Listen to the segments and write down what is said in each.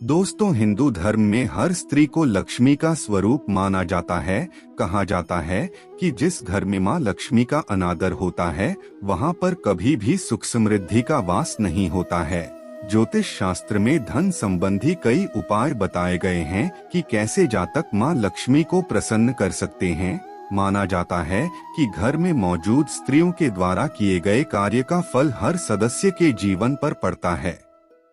दोस्तों, हिंदू धर्म में हर स्त्री को लक्ष्मी का स्वरूप माना जाता है। कहा जाता है कि जिस घर में मां लक्ष्मी का अनादर होता है वहां पर कभी भी सुख समृद्धि का वास नहीं होता है। ज्योतिष शास्त्र में धन संबंधी कई उपाय बताए गए हैं कि कैसे जातक मां लक्ष्मी को प्रसन्न कर सकते हैं। माना जाता है कि घर में मौजूद स्त्रियों के द्वारा किए गए कार्य का फल हर सदस्य के जीवन पर पड़ता है।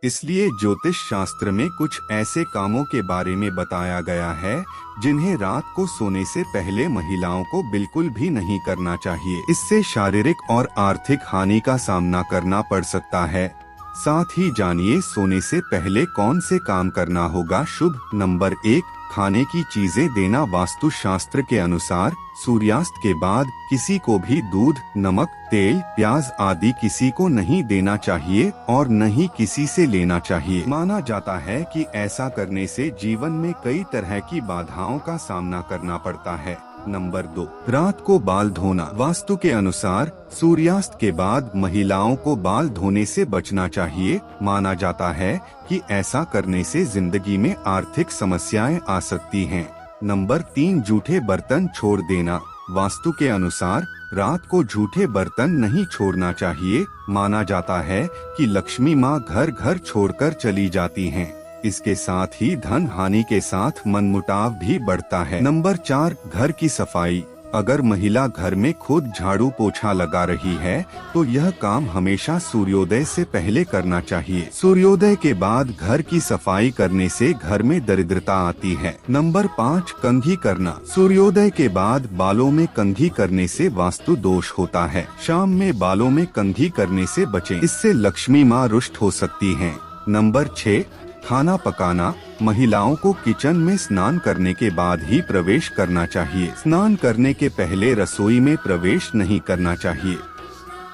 इसलिए ज्योतिष शास्त्र में कुछ ऐसे कामों के बारे में बताया गया है जिन्हें रात को सोने से पहले महिलाओं को बिल्कुल भी नहीं करना चाहिए। इससे शारीरिक और आर्थिक हानि का सामना करना पड़ सकता है। साथ ही जानिए सोने से पहले कौन से काम करना होगा शुभ। नंबर 1, खाने की चीजें देना। वास्तु शास्त्र के अनुसार सूर्यास्त के बाद किसी को भी दूध, नमक, तेल, प्याज आदि किसी को नहीं देना चाहिए और न ही किसी से लेना चाहिए। माना जाता है कि ऐसा करने से जीवन में कई तरह की बाधाओं का सामना करना पड़ता है। नंबर 2, रात को बाल धोना। वास्तु के अनुसार सूर्यास्त के बाद महिलाओं को बाल धोने से बचना चाहिए। माना जाता है कि ऐसा करने से जिंदगी में आर्थिक समस्याएं आ सकती हैं। नंबर 3, जूठे बर्तन छोड़ देना। वास्तु के अनुसार रात को जूठे बर्तन नहीं छोड़ना चाहिए। माना जाता है कि लक्ष्मी माँ घर घर छोड़कर चली जाती हैं। इसके साथ ही धन हानि के साथ मनमुटाव भी बढ़ता है। नंबर 4, घर की सफाई। अगर महिला घर में खुद झाड़ू पोछा लगा रही है तो यह काम हमेशा सूर्योदय से पहले करना चाहिए। सूर्योदय के बाद घर की सफाई करने से घर में दरिद्रता आती है। नंबर 5, कंघी करना। सूर्योदय के बाद बालों में कंघी करने से वास्तु दोष होता है। शाम में बालों में कंघी करने से बचें, इससे लक्ष्मी माँ रुष्ट हो सकती हैं। नंबर 6, खाना पकाना। महिलाओं को किचन में स्नान करने के बाद ही प्रवेश करना चाहिए। स्नान करने के पहले रसोई में प्रवेश नहीं करना चाहिए।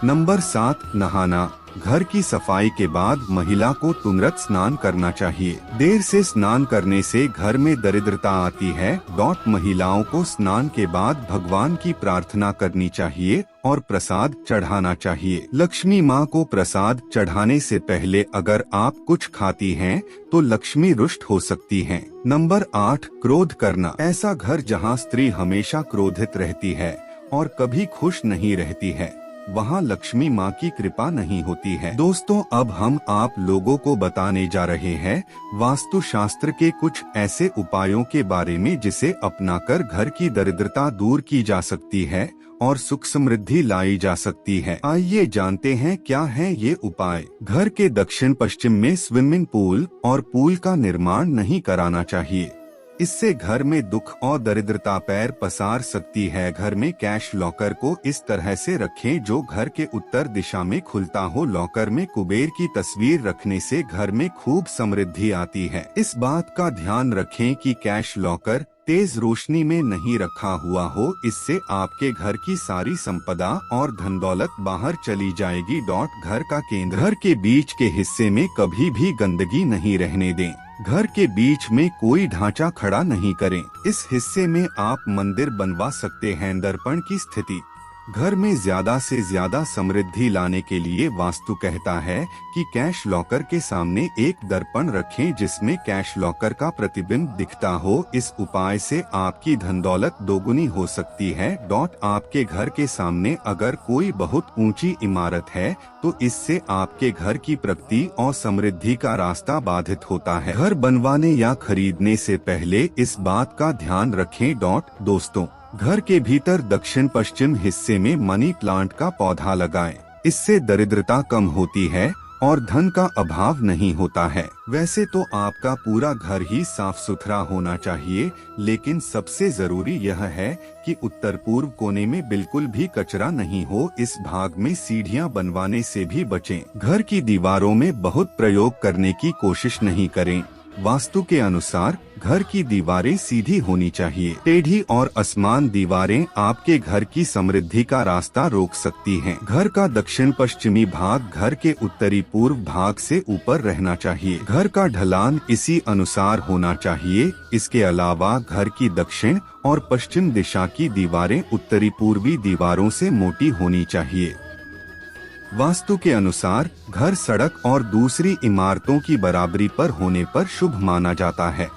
नंबर 7, नहाना। घर की सफाई के बाद महिला को तुरंत स्नान करना चाहिए। देर से स्नान करने से घर में दरिद्रता आती है। महिलाओं को स्नान के बाद भगवान की प्रार्थना करनी चाहिए और प्रसाद चढ़ाना चाहिए। लक्ष्मी माँ को प्रसाद चढ़ाने से पहले अगर आप कुछ खाती हैं तो लक्ष्मी रुष्ट हो सकती हैं। नंबर 8, क्रोध करना। ऐसा घर जहाँ स्त्री हमेशा क्रोधित रहती है और कभी खुश नहीं रहती है, वहाँ लक्ष्मी माँ की कृपा नहीं होती है। दोस्तों, अब हम आप लोगों को बताने जा रहे हैं वास्तु शास्त्र के कुछ ऐसे उपायों के बारे में जिसे अपनाकर घर की दरिद्रता दूर की जा सकती है और सुख समृद्धि लाई जा सकती है। आइए जानते हैं क्या है ये उपाय। घर के दक्षिण पश्चिम में स्विमिंग पूल और पूल का निर्माण नहीं कराना चाहिए। इससे घर में दुख और दरिद्रता पैर पसार सकती है। घर में कैश लॉकर को इस तरह से रखें जो घर के उत्तर दिशा में खुलता हो। लॉकर में कुबेर की तस्वीर रखने से घर में खूब समृद्धि आती है। इस बात का ध्यान रखें कि कैश लॉकर तेज रोशनी में नहीं रखा हुआ हो, इससे आपके घर की सारी संपदा और धन दौलत बाहर चली जाएगी। घर का केंद्र। घर के बीच के हिस्से में कभी भी गंदगी नहीं रहने दें। घर के बीच में कोई ढांचा खड़ा नहीं करें। इस हिस्से में आप मंदिर बनवा सकते हैं। दर्पण की स्थिति। घर में ज्यादा से ज्यादा समृद्धि लाने के लिए वास्तु कहता है कि कैश लॉकर के सामने एक दर्पण रखें जिसमें कैश लॉकर का प्रतिबिंब दिखता हो। इस उपाय से आपकी धन दौलत दोगुनी हो सकती है। आपके घर के सामने अगर कोई बहुत ऊंची इमारत है तो इससे आपके घर की प्रगति और समृद्धि का रास्ता बाधित होता है। घर बनवाने या खरीदने से पहले इस बात का ध्यान रखें। दोस्तों, घर के भीतर दक्षिण पश्चिम हिस्से में मनी प्लांट का पौधा लगाएं। इससे दरिद्रता कम होती है और धन का अभाव नहीं होता है। वैसे तो आपका पूरा घर ही साफ सुथरा होना चाहिए, लेकिन सबसे जरूरी यह है कि उत्तर पूर्व कोने में बिल्कुल भी कचरा नहीं हो। इस भाग में सीढ़ियां बनवाने से भी बचें। घर की दीवारों में बहुत प्रयोग करने की कोशिश नहीं करें। वास्तु के अनुसार घर की दीवारें सीधी होनी चाहिए। टेढ़ी और असमान दीवारें आपके घर की समृद्धि का रास्ता रोक सकती हैं। घर का दक्षिण पश्चिमी भाग घर के उत्तरी पूर्व भाग से ऊपर रहना चाहिए। घर का ढलान इसी अनुसार होना चाहिए। इसके अलावा घर की दक्षिण और पश्चिम दिशा की दीवारें उत्तरी पूर्वी दीवारों से मोटी होनी चाहिए। वास्तु के अनुसार घर सड़क और दूसरी इमारतों की बराबरी पर होने पर शुभ माना जाता है।